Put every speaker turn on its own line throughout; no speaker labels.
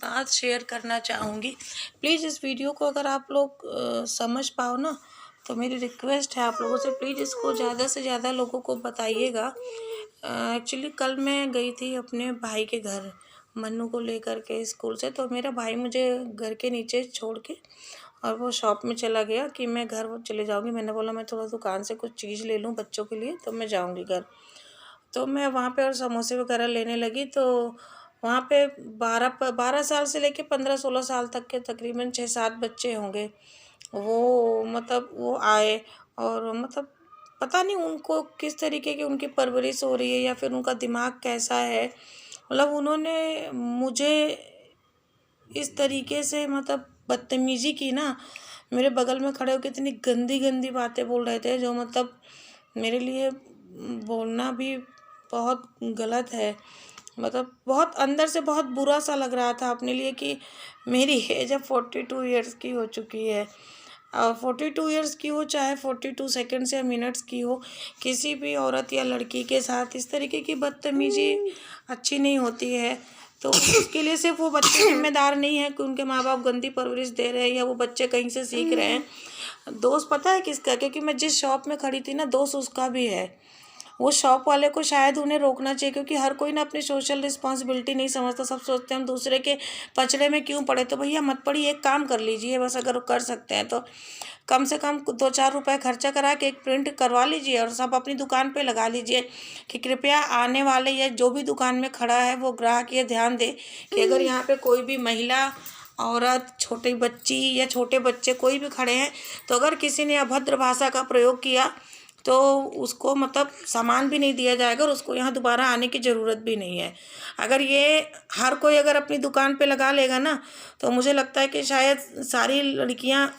बात शेयर करना चाहूँगी। प्लीज़ इस वीडियो को अगर आप लोग समझ पाओ ना, तो मेरी रिक्वेस्ट है आप लोगों से, प्लीज़ इसको ज़्यादा से ज़्यादा लोगों को बताइएगा। एक्चुअली कल मैं गई थी अपने भाई के घर मन्नू को लेकर के स्कूल से, तो मेरा भाई मुझे घर के नीचे छोड़ के और वो शॉप में चला गया कि मैं घर वो चले जाऊँगी। मैंने बोला मैं थोड़ा दुकान से कुछ चीज़ ले लूँ बच्चों के लिए, तो मैं जाऊँगी घर। तो मैं वहाँ पे और समोसे वगैरह लेने लगी, तो वहाँ पे 12 साल से लेके 15-16 साल तक के तकरीबन 6-7 बच्चे होंगे। वो मतलब वो आए और मतलब पता नहीं उनको किस तरीके की उनकी परवरिश हो रही है या फिर उनका दिमाग कैसा है। मतलब उन्होंने मुझे इस तरीके से मतलब बदतमीज़ी की ना, मेरे बगल में खड़े होके इतनी गंदी-गंदी बातें बोल रहे थे जो मतलब मेरे लिए बोलना भी बहुत गलत है। मतलब बहुत अंदर से बहुत बुरा-सा लग रहा था अपने लिए कि मेरी एज अब 42 इयर्स की हो चुकी है। 42 इयर्स की हो चाहे 42 सेकंड्स या मिनट्स की हो, किसी भी औरत या लड़की के साथ इस तरीके की बदतमीज़ी अच्छी नहीं होती है। तो उसके लिए सिर्फ़ वो बच्चे ज़िम्मेदार नहीं हैं कि उनके माँ-बाप गंदी परवरिश दे रहे हैं या वो बच्चे कहीं से सीख रहे हैं। दोष पता है किसका? क्योंकि मैं जिस शॉप में खड़ी थी ना, दोष उसका भी है। वो शॉप वाले को शायद उन्हें रोकना चाहिए, क्योंकि हर कोई ना अपनी सोशल रिस्पॉन्सिबिलिटी नहीं समझता। सब सोचते हैं हम दूसरे के पचड़े में क्यों पड़े। तो भैया मत पड़िए, एक काम कर लीजिए बस, अगर कर सकते हैं तो कम से कम 2-4 रुपए खर्चा करा के एक प्रिंट करवा लीजिए और सब अपनी दुकान पे लगा लीजिए कि कृपया आने वाले या जो भी दुकान में खड़ा है वो ग्राहक ये ध्यान दे कि अगर यहाँ पे कोई भी महिला, औरत, छोटी बच्ची या छोटे बच्चे कोई भी खड़े हैं, तो अगर किसी ने अभद्र भाषा का प्रयोग किया तो उसको मतलब सामान भी नहीं दिया जाएगा और उसको यहाँ दोबारा आने की ज़रूरत भी नहीं है। अगर ये हर कोई अगर अपनी दुकान पे लगा लेगा ना, तो मुझे लगता है कि शायद सारी लड़कियाँ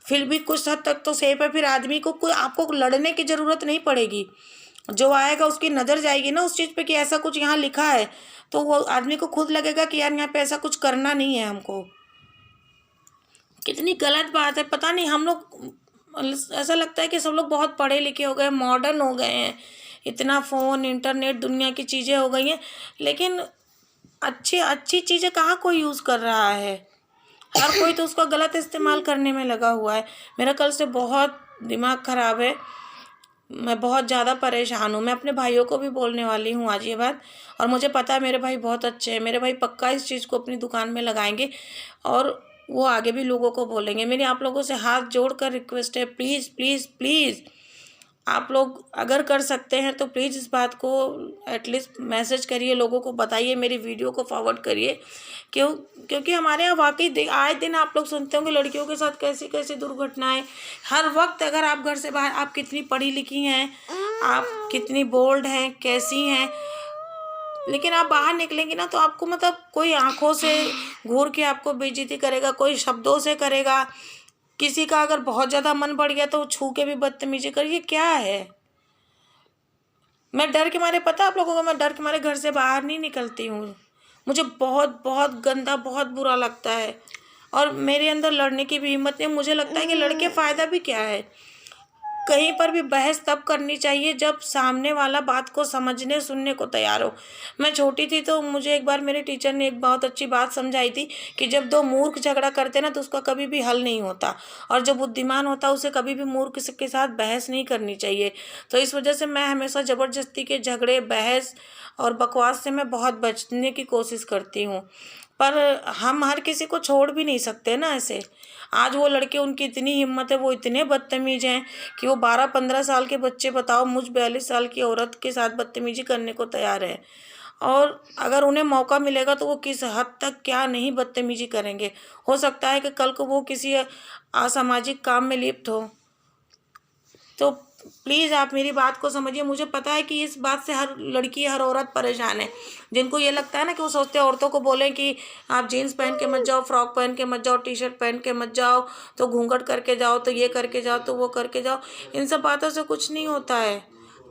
फिर भी कुछ हद तक तो सेफ है। फिर आदमी को कोई आपको लड़ने की ज़रूरत नहीं पड़ेगी। जो आएगा उसकी नज़र जाएगी ना उस चीज़ पे कि ऐसा कुछ यहाँ लिखा है, तो वो आदमी को खुद लगेगा कि यार यहाँ पे ऐसा कुछ करना नहीं है हमको। कितनी गलत बात है। पता नहीं हम लोग ऐसा लगता है कि सब लोग बहुत पढ़े लिखे हो गए, मॉडर्न हो गए हैं, इतना फ़ोन, इंटरनेट, दुनिया की चीज़ें हो गई हैं, लेकिन अच्छी अच्छी चीज़ें कहाँ कोई यूज़ कर रहा है। हर कोई तो उसका गलत इस्तेमाल करने में लगा हुआ है। मेरा कल से बहुत दिमाग ख़राब है, मैं बहुत ज़्यादा परेशान हूँ। मैं अपने भाइयों को भी बोलने वाली हूँ आज ये बात, और मुझे पता है मेरे भाई बहुत अच्छे हैं। मेरे भाई पक्का इस चीज़ को अपनी दुकान में लगाएंगे और वो आगे भी लोगों को बोलेंगे। मेरी आप लोगों से हाथ जोड़कर रिक्वेस्ट है, प्लीज़ प्लीज़ प्लीज़ आप लोग अगर कर सकते हैं तो प्लीज़ इस बात को एटलीस्ट मैसेज करिए, लोगों को बताइए, मेरी वीडियो को फॉरवर्ड करिए। क्योंकि हमारे यहाँ वाकई आए दिन आप लोग सुनते होंगे लड़कियों के साथ कैसी कैसी दुर्घटनाएं हर वक्त। अगर आप घर से बाहर, आप कितनी पढ़ी लिखी हैं, आप कितनी बोल्ड हैं, कैसी हैं, लेकिन आप बाहर निकलेंगी ना तो आपको मतलब कोई आंखों से घूर के आपको बेइज्जती करेगा, कोई शब्दों से करेगा। किसी का अगर बहुत ज़्यादा मन बढ़ गया तो छू के भी बदतमीजी कर, ये क्या है। मैं डर के मारे, पता है आप लोगों को, मैं डर के मारे घर से बाहर नहीं निकलती हूँ। मुझे बहुत बहुत गंदा, बहुत बुरा लगता है और मेरे अंदर लड़ने की भी हिम्मत नहीं। मुझे लगता है कि लड़के फ़ायदा भी क्या है। कहीं पर भी बहस तब करनी चाहिए जब सामने वाला बात को समझने सुनने को तैयार हो। मैं छोटी थी तो मुझे एक बार मेरे टीचर ने एक बहुत अच्छी बात समझाई थी कि जब दो मूर्ख झगड़ा करते ना तो उसका कभी भी हल नहीं होता, और जो बुद्धिमान होता है उसे कभी भी मूर्ख के साथ बहस नहीं करनी चाहिए। तो इस वजह से मैं हमेशा ज़बरदस्ती के झगड़े, बहस और बकवास से मैं बहुत बचने की कोशिश करती हूँ। पर हम हर किसी को छोड़ भी नहीं सकते ना ऐसे। आज वो लड़के, उनकी इतनी हिम्मत है, वो इतने बदतमीज हैं कि वो 12-15 साल के बच्चे, बताओ, मुझ 42 साल की औरत के साथ बदतमीजी करने को तैयार है। और अगर उन्हें मौका मिलेगा तो वो किस हद तक क्या नहीं बदतमीजी करेंगे। हो सकता है कि कल को वो किसी असामाजिक काम में लिप्त हो। तो प्लीज़ आप मेरी बात को समझिए। मुझे पता है कि इस बात से हर लड़की, हर औरत परेशान है। जिनको ये लगता है ना कि वो सोचते हैं औरतों को बोलें कि आप जीन्स पहन के मत जाओ, फ्रॉक पहन के मत जाओ, टी-शर्ट पहन के मत जाओ, तो घूंघट करके जाओ, तो ये करके जाओ, तो वो करके जाओ। इन सब बातों से कुछ नहीं होता है।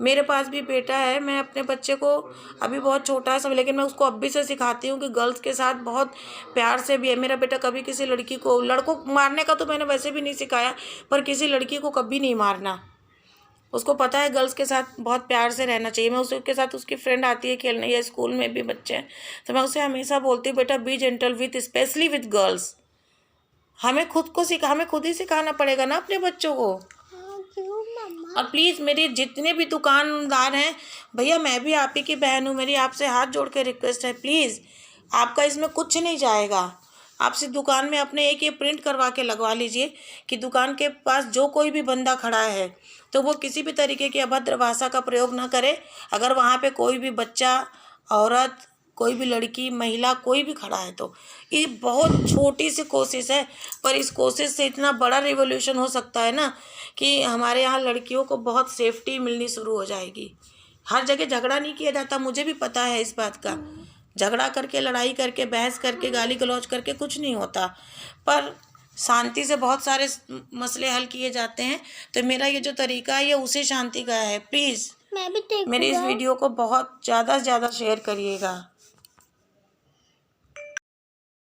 मेरे पास भी बेटा है, मैं अपने बच्चे को, अभी बहुत छोटा है सब, लेकिन मैं उसको अभी से सिखाती हूँ कि गर्ल्स के साथ बहुत प्यार से भी है। मेरा बेटा कभी किसी लड़की को, लड़कों को मारने का तो मैंने वैसे भी नहीं सिखाया, पर किसी लड़की को कभी नहीं मारना। उसको पता है गर्ल्स के साथ बहुत प्यार से रहना चाहिए। मैं उसके साथ, उसकी फ्रेंड आती है खेलने या स्कूल में भी बच्चे हैं, तो मैं उसे हमेशा बोलती हूँ बेटा B gentle with, specially with girls. हमें खुद ही सिखाना पड़ेगा ना अपने बच्चों को। और प्लीज़ मेरे जितने भी दुकानदार हैं भैया, मैं भी आप ही की बहन हूँ, मेरी आपसे हाथ जोड़ के रिक्वेस्ट है, प्लीज़ आपका इसमें कुछ नहीं जाएगा। आप सिर्फ दुकान में अपने एक ये प्रिंट करवा के लगवा लीजिए कि दुकान के पास जो कोई भी बंदा खड़ा है तो वो किसी भी तरीके की अभद्र भाषा का प्रयोग ना करे। अगर वहाँ पे कोई भी बच्चा, औरत, कोई भी लड़की, महिला, कोई भी खड़ा है तो ये बहुत छोटी सी कोशिश है, पर इस कोशिश से इतना बड़ा रिवॉल्यूशन हो सकता है ना कि हमारे यहाँ लड़कियों को बहुत सेफ्टी मिलनी शुरू हो जाएगी। हर जगह झगड़ा नहीं किया जाता, मुझे भी पता है इस बात का। झगड़ा करके, लड़ाई करके, बहस करके, गाली गलौज करके कुछ नहीं होता, पर शांति से बहुत सारे मसले हल किए जाते हैं। तो मेरा ये जो तरीका है ये उसी शांति का है। प्लीज़
मैं भी
मेरी इस वीडियो को बहुत ज़्यादा से ज़्यादा शेयर करिएगा।